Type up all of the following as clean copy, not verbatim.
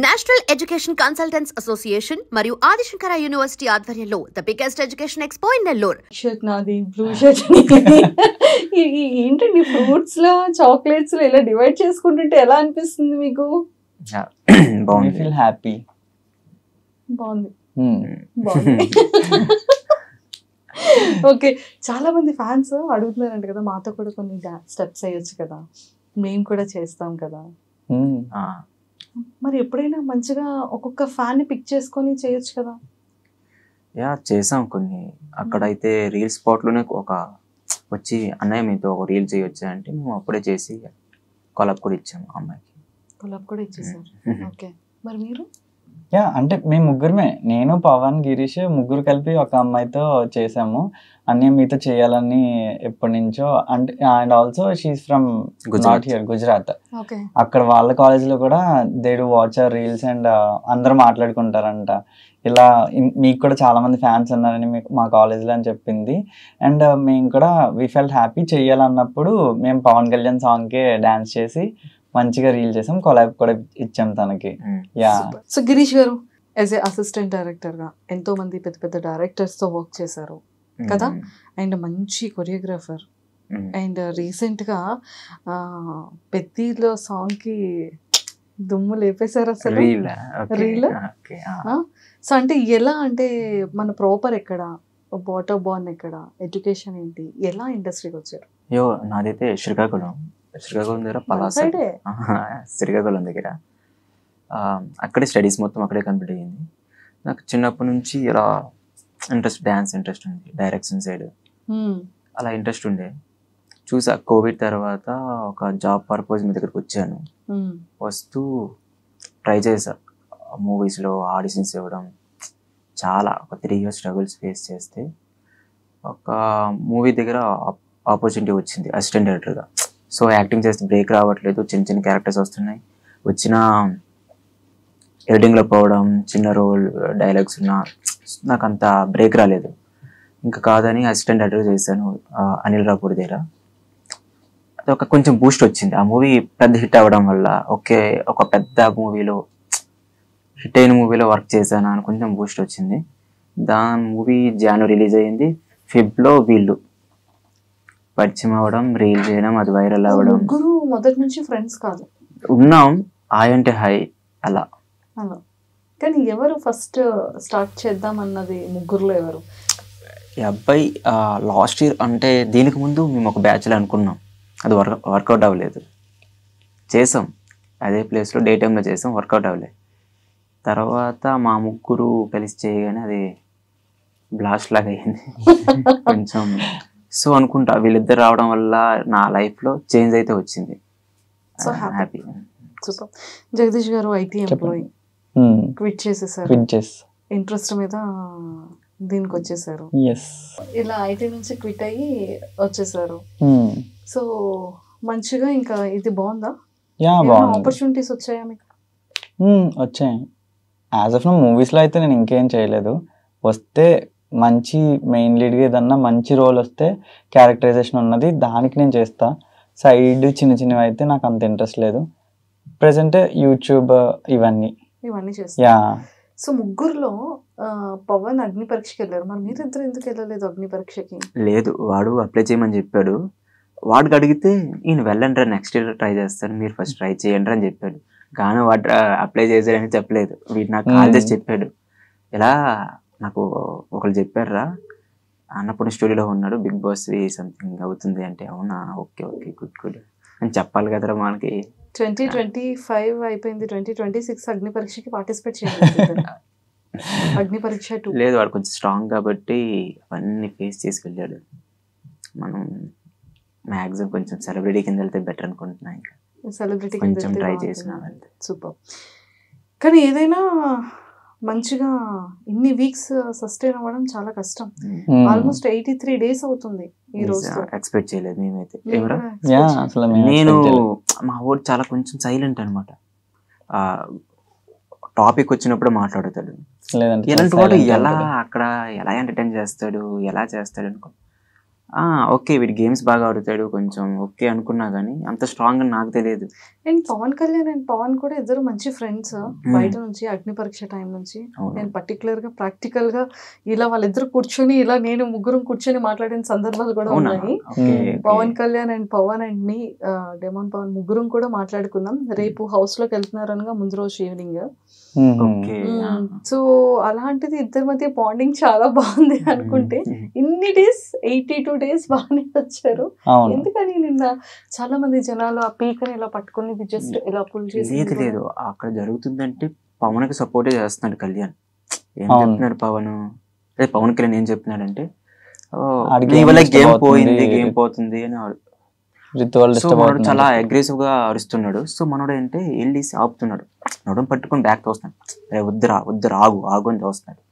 National education consultants association మరియు Adi Shankara university ఆధ్వర్యంలో the biggest education expo in Nellore. Shirt నాది, blue shirt ఏంటండి fruits లో చాక్లెట్స్ లో ఇలా డివైడ్ చేసుకుంటుంటే ఎలా అనిపిస్తుంది మీకు? బాగుంది, ఫీల్ హ్యాపీ. బాగుంది బాగుంది. ఓకే, చాలా మంది ఫ్యాన్స్ అడుగుతున్నారంట కదా, మాతో కూడా కొన్ని స్టెప్స్ వేయొచ్చు కదా, మేము కూడా చేస్తాం కదా. మరి ఎప్పుడైనా మంచిగా ఒక్కొక్క ఫ్యాన్ ని పిక్ చేసుకొని చేయొచ్చు కదా? యా చేసాం కొన్ని. అక్కడైతే రీల్ స్పాట్ లోనే ఒక వచ్చి అన్నయ్య మీతో ఒక రీల్ చేయొచ్చు అంటే మేము అప్పుడే చేసి కొలాబ్ కూడా ఇచ్చాము అమ్మాయికి. కొలాబ్ కూడా ఇచ్చేసారు. ఓకే, మరి మీరు? యా అంటే మేము ముగ్గురమే, నేను పవన్ గిరీష్ ముగ్గురు కలిపి ఒక అమ్మాయితో చేసాము. అన్నీ మీతో చేయాలని ఎప్పటి నుంచో. అంటే and also she's from not here, Gujarat. అక్కడ వాళ్ళ కాలేజ్ లో కూడా they do watch our reels and అందరూ మాట్లాడుకుంటారంట. ఇలా మీకు కూడా చాలా మంది ఫ్యాన్స్ ఉన్నారని మీకు మా కాలేజ్లో అని చెప్పింది. అండ్ మేము కూడా వీ ఫెల్ట్ హ్యాపీ చెయ్యాలన్నప్పుడు మేము పవన్ కళ్యాణ్ సాంగ్కే డాన్స్ చేసి మంచిగా రీల్ చేసాం, కొలాబ్ కూడా ఇచ్చాం తనకి. యా. సో గిరీష్ గారు యాజ్ ఏ అసిస్టెంట్ డైరెక్టర్ గా ఎంతో మంది పెద్ద పెద్ద డైరెక్టర్స్ తో వర్క్ చేశారు కదా, అండ్ మంచి కొరియోగ్రాఫర్. అండ్ రీసెంట్ గా పెద్దీలో సాంగ్ కి దుమ్ము లేపేశారు అసలు. రీల్. సో అంటే ఎలా, అంటే మన ప్రాపర్ ఎక్కడ, వాటర్ బాన్ ఎక్కడ, ఎడ్యుకేషన్ ఏంటి, ఎలా ఇండస్ట్రీకి వచ్చారు? నాదైతే శ్రీకాకుళం దగ్గర పలాస, శ్రీకాకుళం దగ్గర. అక్కడే స్టడీస్ మొత్తం అక్కడే కంప్లీట్ అయ్యింది. నాకు చిన్నప్పటి నుంచి ఇలా ఇంట్రెస్ట్, డ్యాన్స్ ఇంట్రెస్ట్ ఉంది, డైరెక్షన్ సైడ్ అలా ఇంట్రెస్ట్ ఉండే. చూసా కోవిడ్ తర్వాత ఒక జాబ్ పర్పస్ మీ దగ్గరికి వచ్చాను. వస్తూ ట్రై చేసా మూవీస్లో ఆడిషన్స్ ఇవ్వడం, చాలా ఒక 3 years స్ట్రగుల్స్ ఫేస్ చేస్తే ఒక మూవీ దగ్గర ఆపర్చునిటీ వచ్చింది అసిస్టెంట్ డైరెక్టర్గా. సో యాక్టింగ్ చేస్తే బ్రేక్ రావట్లేదు, చిన్న చిన్న క్యారెక్టర్స్ వస్తున్నాయి, వచ్చిన ఎడిటింగ్లో పోవడం, చిన్న రోల్ డైలాగ్స్ ఉన్నా నాకు అంత బ్రేక్ రాలేదు. ఇంకా కాదని అసిస్టెంట్ డైరెక్టర్ చేశాను అనిల్ రాపూర్ దగ్గర. అది ఒక కొంచెం బూస్ట్ వచ్చింది. ఆ మూవీ పెద్ద హిట్ అవ్వడం వల్ల ఒక పెద్ద మూవీలో, హిట్ అయిన మూవీలో వర్క్ చేశాను అని కొంచెం బూస్ట్ వచ్చింది. దాని మూవీ జాన్వరి రిలీజ్ అయ్యింది. ఫిబ్లో వీళ్ళు పరిచయం అవ్వడం, రీల్ చేయడం, అది వైరల్ అవ్వడం. మొదటి నుంచి ఫ్రెండ్స్ కాదు, ఉన్నాం హాయ్ అంటే హాయ్ అలా. కానీ ఎవరు ఫస్ట్ స్టార్ట్ చేద్దాం అన్నది ముగ్గురులో ఎవరు? ఈ అబ్బాయి లాస్ట్ ఇయర్, అంటే దీనికి ముందు మేము ఒక బ్యాచ్లో అనుకున్నాం, అది వర్కౌట్ అవ్వలేదు. చేసాం అదే ప్లేస్లో డే టైంలో చేసాం, వర్కౌట్ అవ్వలేదు. తర్వాత మా ముగ్గురు కలిసి చేయగానే అది బ్లాస్ట్ లాగా అయింది కొంచెం. సో అనుకుంటా వీళ్ళిద్దరు రావడం వల్ల నా లైఫ్లో చేంజ్ అయితే వచ్చింది. So happy. సూపర్. జగదీష్ గారు ఐటీ ఎంప్లాయీ, క్విట్ చేసేసారు, ఇంట్రెస్ట్ మీద దీనికి వచ్చేసారు. ఇలా ఐటీ నుంచి క్విట్ అయ్యి వచ్చేసారు. సో మంచిగా ఇంకా ఇది బాగుందా? ఆపర్చునిటీస్ వచ్చాయా మీకు? వచ్చాయి. యాజ్ ఆఫ్ నౌ మూవీస్లో అయితే నేను ఇంకేం చేయలేదు. వస్తే మంచి మెయిన్ లీడ్గా ఏదన్నా మంచి రోల్ వస్తే క్యారెక్టరైజేషన్ ఉన్నది, దానికి నేను చేస్తా. సైడ్ చిన్న చిన్నవి అయితే నాకు అంత ఇంట్రెస్ట్ లేదు. ప్రెసెంట్ యూట్యూబ్ ఇవన్నీ చేస్తా. సో ముగ్గురులో పవన్ అగ్ని పరీక్షకి వెళ్ళారు, మరి మీరిద్దరు ఎందుకు వెళ్ళలేదు అగ్ని పరీక్షకి? లేదు, వాడు అప్లై చేయమని చెప్పాడు. వాడికి అడిగితే ఈయన వెళ్ళండి రా, నెక్స్ట్ ఇయర్ ట్రై చేస్తాను, మీరు ఫస్ట్ ట్రై చేయండి అని చెప్పాడు. కానీ వాడు అప్లై చేశాడని చెప్పలేదు. వీడు నాకు కాల్ చేసి చెప్పాడు, ఇలా నాకు ఒకళ్ళు చెప్పారా, అన్నప్పుడు స్టూడియోలో ఉన్నాడు, బిగ్ బాస్ సంథింగ్ అవుతుంది అంటే. అవునా, ఓకే ఓకే గుడ్ గుడ్ అని చెప్పాలి కదరా మనకి. 2025 అయిపోయింది, 2026 అగ్ని పరీక్షకి పార్టిసిపేట్ చేయాలి. అగ్ని పరీక్ష లేదు, వాడు కొంచెం స్ట్రాంగ్ కాబట్టి అవన్నీ ఫేస్ చేసి వెళ్ళాడు. మనం మ్యాక్సిమం కొంచెం సెలబ్రిటీ కింద వెళ్తే బెటర్ అనుకుంటున్నా. ఇంకా సెలబ్రిటీ కొంచెం ట్రై చేసిన. సూపర్. కానీ ఏదైనా మంచిగా ఇన్ని వీక్స్ సస్టైన్ అవ్వడం చాలా కష్టం. ఆల్మోస్ట్ 83 days అవుతుంది ఈ రోజు. ఎక్స్పెక్ట్ చేయలేదు మేమైతే. నేను మా ఊరు చాలా కొంచెం సైలెంట్ అనమాట. టాపిక్ వచ్చినప్పుడు మాట్లాడతాడు, ఇలాంటి వాడు ఎలా అక్కడ ఎలా ఎంటర్టైన్ చేస్తాడు, ఎలా చేస్తాడు అనుకో. ఓకే వీడి గేమ్స్ బాగా ఆడుతాడు కొంచెం ఓకే అనుకున్నా కానీ అంత స్ట్రాంగ్ అని నాకు తెలియదు. అండ్ పవన్ కళ్యాణ్ అండ్ పవన్ కూడా ఇద్దరు మంచి ఫ్రెండ్స్ బయట నుంచి అగ్ని పరీక్ష టైం నుంచి. నేను పర్టికులర్ గా ప్రాక్టికల్ గా ఇలా వాళ్ళిద్దరు కూర్చొని ఇలా నేను ముగ్గురు కూర్చొని మాట్లాడిన సందర్భాలు కూడా ఉన్నాయి. Pawan Kalyan and Pawan and me demon Pawan ముగ్గురు కూడా మాట్లాడుకున్నాం. రేపు హౌస్ లోకి వెళ్తున్నారు అనగా ముందు రోజు ఈవినింగ్. సో అలాంటిది ఇద్దరి మధ్య బాండింగ్ చాలా బాగుంది అనుకుంటే ఇన్ని డేస్ 82 days బాగానే వచ్చారు. ఎందుకని నిన్న చాలా మంది జనాలు ఆ పీకని ఇలా పట్టుకుని జస్ట్ ఇలా పుల్ చేసి లేదు అక్కడ జరుగుతుందంటే పవన్ కి సపోర్ట్ చేస్తున్నాడు కళ్యాణ్. ఏం చెప్తున్నాడు పవన్ కళ్యాణ్ ఏం చెప్తున్నాడంటే గేమ్ పోతుంది అని మనోడు చాలా అగ్రెసివ్ గా అరుస్తున్నాడు. సో మనోడు అంటే వెళ్ళి ఆపుతున్నాడు, నడుము పట్టుకుని బ్యాక్ తోస్తున్నాడు, వద్దురా ఆగు అని తోస్తున్నాడు.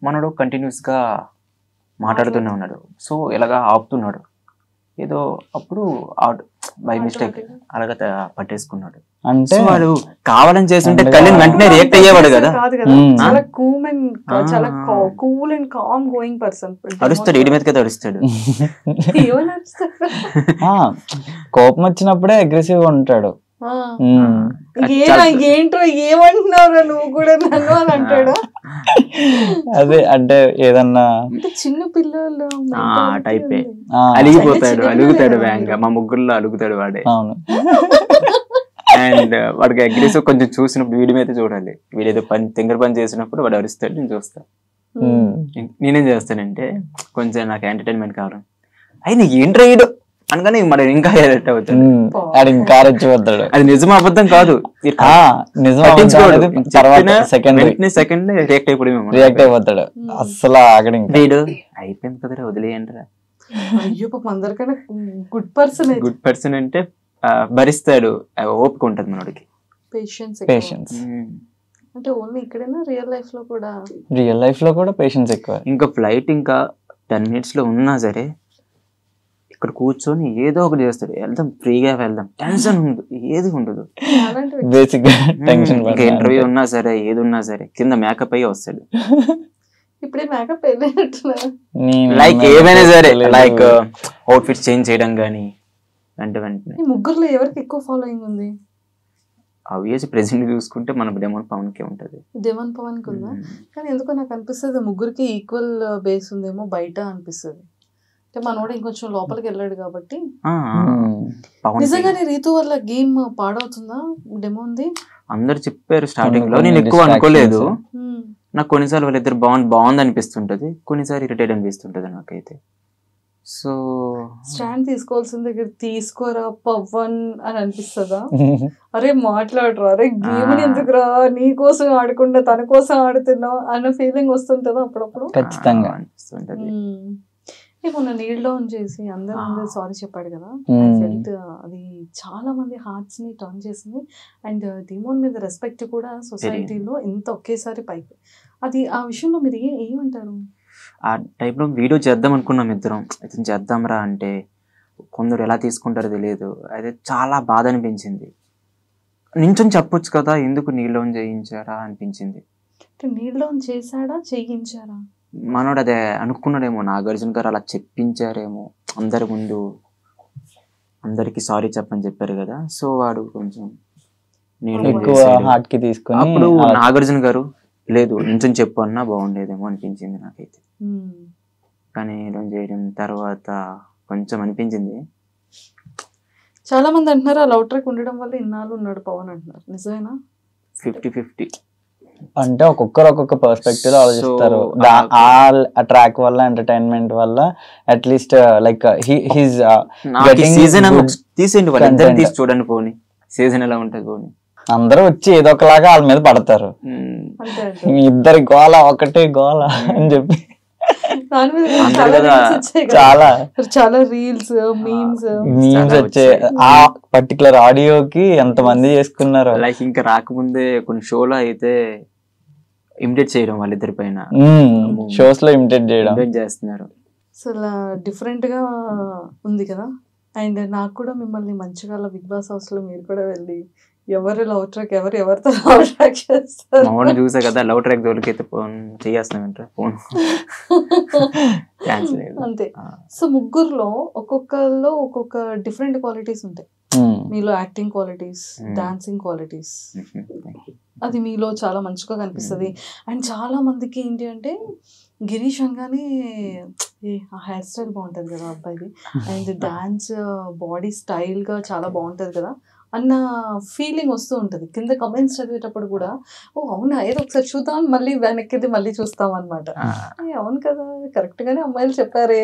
మనోడు కంటిన్యూస్ గా మాట్లాడుతూనే ఉన్నాడు. సో ఇలాగా ఆపుతున్నాడు ఏదో, అప్పుడు బై మిస్టేక్ అలాగా పట్టేసుకున్నాడు. అంటే వాడు కావాలని చేస్తుంటే కళ్యాణ్ వెంటనే రియాక్ట్ అయ్యేవాడు కదా. అరుస్తాడు, ఇడి మీదకి అరుస్తాడు. కోపం వచ్చినప్పుడే అగ్రెసివ్ గా ఉంటాడు. ఏంట్రో ఏమంటున్నావు నువ్వు కూడా నన్ను అని అంటాడు. అదే అంటే ఏదన్నా చిన్న పిల్లలు టైపే అలుగుతాడు వేగంగా. మా ముగ్గురులో అలుగుతాడు వాడే. అండ్ వాడికి అగ్రెసివ్ కొంచెం చూసినప్పుడు వీడి మీద చూడాలి. వీడేదో తింగర పని చేసినప్పుడు వాడు అరుస్తాడు, నేను చూస్తా. నేనేం చేస్తానంటే కొంచెం నాకు ఎంటర్టైన్మెంట్ కావాలి, అయినా ఏంట్రా ఈడు అనగానే మరి ఇంకా ఎరెక్ట్ అవుతాడు, ఇంకా రెచ్చిపోతాడు. అది నిజం అబద్ధం కాదు, సెకండ్ రియాక్ట్ అయిపోతాడు. అసలు ఆగడు, వీడు అయిపోయింది కదరా వదిలేయండిరా. అయ్యో పాపం అందరికన్నా గుడ్ పర్సన్ అంటే భరిస్తాడు, ఓపిక ఉంటది మనోడికి, పేషెన్స్. అంటే ఓన్లీ ఇక్కడైనా రియల్ లైఫ్ లో కూడా పేషెన్స్ ఎక్కువ. ఇంకా ఫ్లైట్ ఇంకా 10 minutes లో ఉన్నా సరే ఇక్కడ కూర్చొని ఏదో ఒకటి చేస్తాడు, వెళ్దాం ఫ్రీగా వెళ్దాం, టెన్షన్ ఉండదు, ఏది ఉండదు. Basic tension. ఇంకా ఇంటర్వ్యూ ఉన్నా సరే ఏది ఉన్నా సరే కింద మేకప్ అయ్యి వస్తాడు. ఇప్పుడే మేకప్ లైక్ ఏమైనా సరే, లైక్ అవుట్ఫిట్ చేంజ్ చేయడం గానీ వెంటనే. ముగ్గురులో ఎవరికి ఎక్కువ ఫాలోయింగ్ ఉంది? ఆబ్వియస్లీ ప్రెజెంట్ చూసుకుంటే మన డెమోన్ పవన్ కి ఉంటది. డెమోన్ పవన్ కి ఉందా? కానీ ఎందుకో నాకు అనిపిస్తుంది ముగ్గురికి ఈక్వల్ బేస్ ఉందేమో బయట అనిపిస్తుంది. మనోడు ఇంకొంచెం లోపలికి వెళ్ళాడు కాబట్టి. నిజంగానే రీతు వల్ల గేమ్ పాడవుతుందా డెమోన్ది? అందరు చెప్పారు స్టార్టింగ్ లో, నేను ఎక్కువ అనుకోలేదు. నాకు కొన్నిసార్లు వాళ్ళిద్దరు బాగుంది అనిపిస్తుంటది, కొన్నిసార్లు ఇరిటేట్ అనిపిస్తుంటది నాకైతే. సో స్టాండ్ తీసుకోవాల్సిన దగ్గర తీసుకోరా పవన్ అని అనిపిస్తుందా? అరే మాట్లాడరా, అరే గేమ్ ఎందుకురా, నీ కోసం ఆడకుండా తన కోసం ఆడుతున్నావు అన్న ఫీలింగ్ వస్తుంటదా అప్పుడప్పుడు? ఖచ్చితంగా అనిపిస్తుంటది. మొన్న నీల్ డౌన్ చేసి అందరి ముందు సారీ చెప్పాడు కదా, ఫెల్ట్ అది చాలా మంది హార్ట్స్ ని టర్న్ చేసింది. అండ్ డిమోన్ మీద రెస్పెక్ట్ కూడా సొసైటీలో ఎంత ఒకేసారి పైకి. అది ఆ విషయంలో మీరు ఏమంటారు? ఆ టైప్ లో వీడియో చేద్దాం అనుకున్నాం ఇద్దరం, అయితే చేద్దాంరా అంటే కొందరు ఎలా తీసుకుంటారో తెలియదు. అయితే చాలా బాధ అనిపించింది. నించొని చెప్పొచ్చు కదా, ఎందుకు నీల్ డౌన్ చేయించారా అనిపించింది. నీల్ డౌన్ చేశాడా చేయించారా? మనోడు అదే అనుకున్నాడేమో, నాగార్జున గారు అలా చెప్పించారేమో అందరి ముందు, అందరికి సారీ చెప్పని చెప్పారు కదా. సో వాడు కొంచెం అప్పుడు నాగార్జున గారు లేదు కొంచెం చెప్పు అన్నా బాగుండేదేమో అనిపించింది నాకైతే. కానీ ఇలా చేయడం తర్వాత కొంచెం అనిపించింది. చాలా మంది అంటున్నారు ఆ లవ్ ట్రాక్ ఉండడం వల్ల ఇన్నాళ్ళు ఉన్నాడు పవన్ అంటున్నారు, నిజమేనా? 50-50 అంటే ఒక్కొక్కరు ఒక్కొక్క పర్స్పెక్టివ్ లో ఆలోచిస్తారు. ఆ ట్రాక్ వల్ల ఎంటర్టైన్మెంట్ వల్ల అట్లీస్ట్ లైక్ హిస్ చూడండి పోనీ సీజన్ ఎలా ఉంటది పోనీ, అందరూ వచ్చి ఏదో ఒకలాగా వాళ్ళ మీద పడతారు. ఇద్దరి గోల ఒకటే గోల అని చెప్పి చాలా చాలా రీల్స్ మీమ్స్ వచ్చే ఆ పర్టికులర్ ఆడియోకి ఎంత మంది చేసుకున్నారు. లైక్ ఇంకా రాకముందే కొన్ని షోలో అయితే ఇమిటేట్ చేయడం వాళ్ళిద్దరి పైన, షోస్ లో ఇమిటేట్ చేయడం చేస్తున్నారు. అసలు డిఫరెంట్ గా ఉంది కదా. అండ్ నాకు కూడా మిమ్మల్ని మంచిగా బిగ్ బాస్ హౌస్ లో మీరు కూడా వెళ్ళి ఎవరు లవ్ ట్రాక్ ఎవరితో లవ్ ట్రాక్ చేస్తారు? మా చూసా కదా, లవ్ ట్రాక్ దొరికైతే ఫోన్ చేస్తున్నామంటే ఫోన్ అంతే. సో ముగ్గురులో ఒక్కొక్కలో ఒక్కొక్క డిఫరెంట్ క్వాలిటీస్ ఉంటాయి. మీలో యాక్టింగ్ క్వాలిటీస్, డాన్సింగ్ క్వాలిటీస్, అది మీలో చాలా మంచిగా కనిపిస్తుంది. అండ్ చాలా మందికి ఏంటి అంటే గిరీష్ అనగానే ఆ హెయిర్ స్టైల్ బాగుంటుంది కదా అబ్బాయిది, అండ్ డాన్స్ బాడీ స్టైల్గా చాలా బాగుంటుంది కదా అన్న ఫీలింగ్ వస్తూ ఉంటుంది. కింద కమెంట్స్ చదివేటప్పుడు కూడా ఓ అవునా ఏదో ఒకసారి చూద్దాం, మళ్ళీ వెనక్కి మళ్ళీ చూస్తాం అనమాట. అవును కదా కరెక్ట్గానే అమ్మాయిలు చెప్పారే.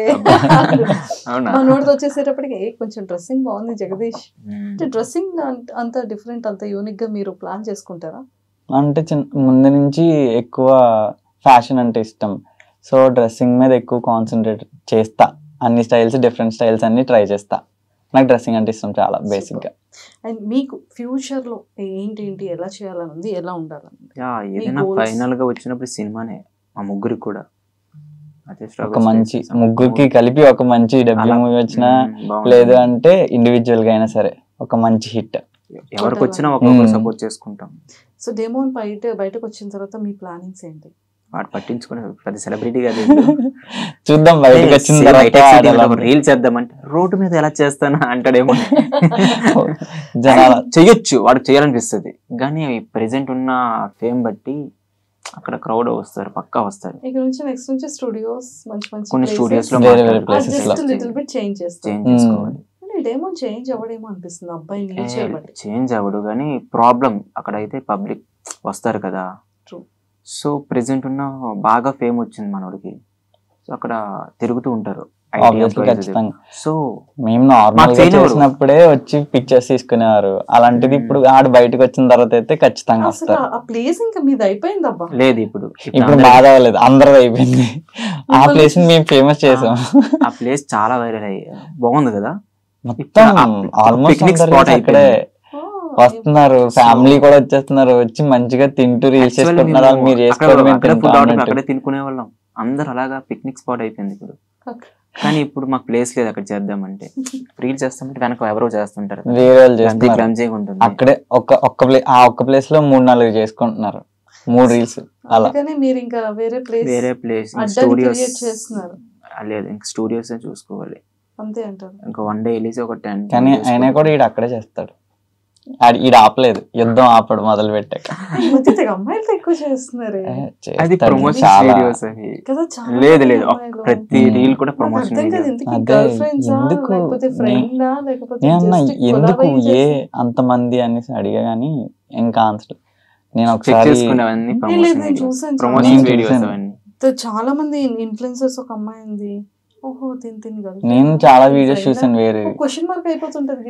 మా నోటితో వచ్చేసేటప్పటికి కొంచెం డ్రెస్సింగ్ బాగుంది జగదీష్. అంటే డ్రెస్సింగ్ అంత డిఫరెంట్, అంత యూనిక్గా మీరు ప్లాన్ చేసుకుంటారా? అంటే ముందు నుంచి ఎక్కువ ఫ్యాషన్ అంటే ఇష్టం. సో డ్రెస్సింగ్ మీద ఎక్కువ కాన్సన్ట్రేట్ చేస్తా. అన్ని స్టైల్స్, డిఫరెంట్ స్టైల్స్ అన్ని ట్రై చేస్తా. నాకు డ్రెస్సింగ్ అంటే ఇష్టం చాలా బేసిక్గా. అండ్ మీకు ఫ్యూచర్లో ఏంటి ఎలా చేయాలని ఉంది, ఎలా ఉండాలని? ఏదైనా ఫైనల్ గా వచ్చినప్పుడు సినిమానే మా ముగ్గురికి కూడా ఒక మంచి, ముగ్గురికి కలిపి ఒక మంచి డెబ్యూ మూవీ వచ్చినా, లేదు అంటే ఇండివిజువల్ గా అయినా సరే ఒక మంచి హిట్. ఎవరికి వచ్చినా ఒక్కొక్కరు సపోర్ట్ చేసుకుంటాం. సో డెమోన్ బయటకు వచ్చిన తర్వాత మీ ప్లానింగ్స్ ఏంటి? వాడు పట్టించుకునే పెద్ద సెలబ్రిటీ కాదు, చూద్దాం బయటకు వచ్చిన తర్వాత రీల్ చేద్దామంటే రోడ్డు మీద ఎలా చేస్తానా అంటాడేమో. జనాలు చెయ్యొచ్చు, వాడికి చేయాలనిపిస్తుంది, కానీ ప్రెసెంట్ ఉన్న ఫేమ్ బట్టి అక్కడ క్రౌడ్ వస్తారు, పక్కా వస్తారు. ఇక్కడ నుంచి నెక్స్ట్ నుంచి స్టూడియోస్ మంచి కొన్ని స్టూడియోస్ లో చేంజ్ చేసుకోవాలి. డెమోన్ చేంజ్ అవ్వడేమో అనిపిస్తుంది అబ్బాయి, చేంజ్ అవ్వడు కానీ ప్రాబ్లం అక్కడ అయితే పబ్లిక్ వస్తారు కదా. సో ప్రెసెంట్ ఉన్న బాగా ఫేమ్ వచ్చింది మనోడికి, సో అక్కడ తిరుగుతూ ఉంటారు. సో మేము నార్మల్ గా చేసినప్పుడే వచ్చి పిక్చర్స్ తీసుకునేవారు, అలాంటిది ఇప్పుడు ఆడ బయటకు వచ్చిన తర్వాత అయితే ఖచ్చితంగా వస్తారు. లేదు ఇప్పుడు బాధ అవ్వలేదు, అందరూ అయిపోయింది. ఆ ప్లేస్ మేము ఫేమస్ చేసాం. ఆ ప్లేస్ చాలా వైరల్ అయ్యి బాగుంది కదా, మొత్తం ఆల్మోస్ట్ ఇక్కడే వస్తున్నారు, ఫ్యామిలీ కూడా వచ్చేస్తున్నారు, వచ్చి మంచిగా తింటూ రీల్స్ చేసుకుంటున్నారు. మీరు అక్కడే తినుకునే వాళ్ళం అందరు, అలాగా పిక్నిక్ స్పాట్ అయిపోయింది ఇప్పుడు. కానీ ఇప్పుడు మాకు ప్లేస్ లేదు అక్కడ చేద్దామంటే, రీల్స్ చేస్తామంటే వెనక ఎవరో చేస్తుంటారు, వేరే వాళ్ళు అక్కడే ఒక్క ప్లేస్ లో 3-4 చేసుకుంటున్నారు, 3 రీల్స్ అలా. మీరు ఇంకా వేరే ప్లేస్ స్టూడియోస్ లేదు, ఇంకా స్టూడియోస్ చూసుకోవాలి అంతే అంటారు. ఇంకా 1 డే వెళ్ళేసి ఒక 10. కానీ అయినా కూడా ఈడ అక్కడే చేస్తాడు, ఈడ ఆపలేదు, యుద్ధం ఆపడు మొదలు పెట్టాక. లేదు లేదు ప్రతి రీల్ కూడా ప్రమోషన్. ఎందుకు ఏ అంతమంది అనేసి అడిగా గానీ ఇంకా ఆన్సర్ నేను ఒకసారి చాలా మంది ఇన్ఫ్లుయెన్సర్స్, ఒక అమ్మాయి ఉంది, నేను చాలా వీడియోస్ చూసాను, వేరే క్వశ్చన్ మార్క్ అయిపోతుంటది.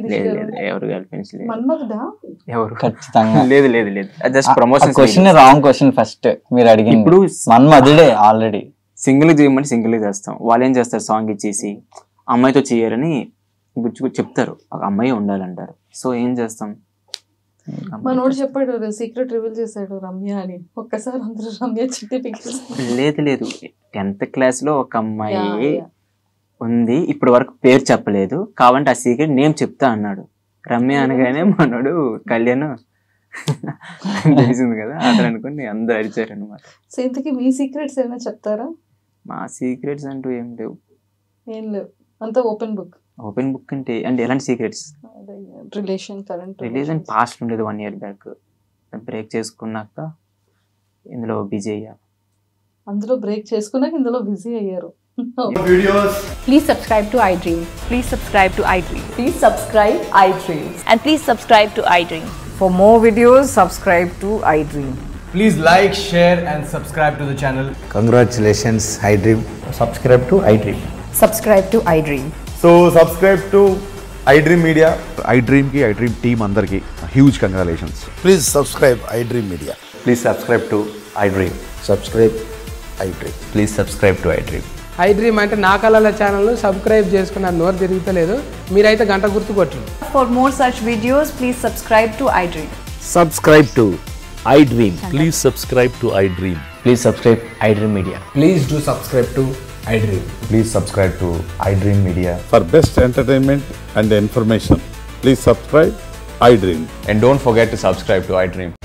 ఖచ్చితంగా లేదు లేదు లేదు, just promotion question wrong question. First మీరు అడిగింది ఇప్పుడు మన్మధుడే, ఆల్రెడీ సింగిల్ చేయమని సింగిల్ చేస్తాం, వాళ్ళు ఏం చేస్తారు సాంగ్ ఇచ్చేసి అమ్మాయితో చేయరని చెప్తారు, ఒక అమ్మాయి ఉండాలంటారు. సో ఏం చేస్తాం, మనోడు చెప్పాడు సీక్రెట్ రివీల్ చేశాడు రమ్య అని, ఒక్కసారి అందరూ రమ్య చిట్టి పిక్కిస్తారు. లేదు లేదు 10th క్లాస్ లో ఒక అమ్మాయి ఉంది, ఇప్పటి వరకు పేరు చెప్పలేదు, కావంటే ఆ సీక్రెట్ నేమ్ చెప్తా అన్నాడు. రమ్య అనగానే మనోడు కళ్యాణ్ తెలిసింది కదా, అతను అనుకుని అందరూ అరిచారు అనమాట. సో ఇంతకీ మీ సీక్రెట్స్ ఏమైనా చెప్తారా? మా సీక్రెట్స్ అంటూ ఏం లేవు. ఏం లేవు, అంతా ఓపెన్ బుక్. ఓపెన్ బుక్ అంటే ఎలాంటి సీక్రెట్స్? రిలేషన్ పాస్ట్ ఉండేది 1 year బ్యాక్, బ్రేక్ చేసుకున్నాక ఇందులో బిజీ అయ్యా. అందులో బ్రేక్ చేసుకున్నాక ఇందులో బిజీ అయ్యారు. Please subscribe to iDream. Please subscribe to iDream. Please subscribe iDream. And please subscribe to iDream. For more videos, subscribe to iDream. Please like, share and subscribe to the channel. Congratulations, iDream. Subscribe to iDream. Subscribe to iDream. So subscribe to iDream Media. iDream ki iDream team andarki huge congratulations. Please subscribe iDream Media. Please subscribe to iDream. Subscribe iDream. Please subscribe to iDream. iDream అంటే నా కళల channel subscribe చేసుకున్న నోరు తిరుగుతలేదు, మీరైతే గంట గుర్తు కొట్టండి. For more such videos, please subscribe to iDream. Subscribe to iDream. Please subscribe to iDream. Please subscribe iDream Media. Please do subscribe to iDream. Please subscribe to iDream Media. For best entertainment and information, please subscribe iDream. And don't forget to subscribe to iDream.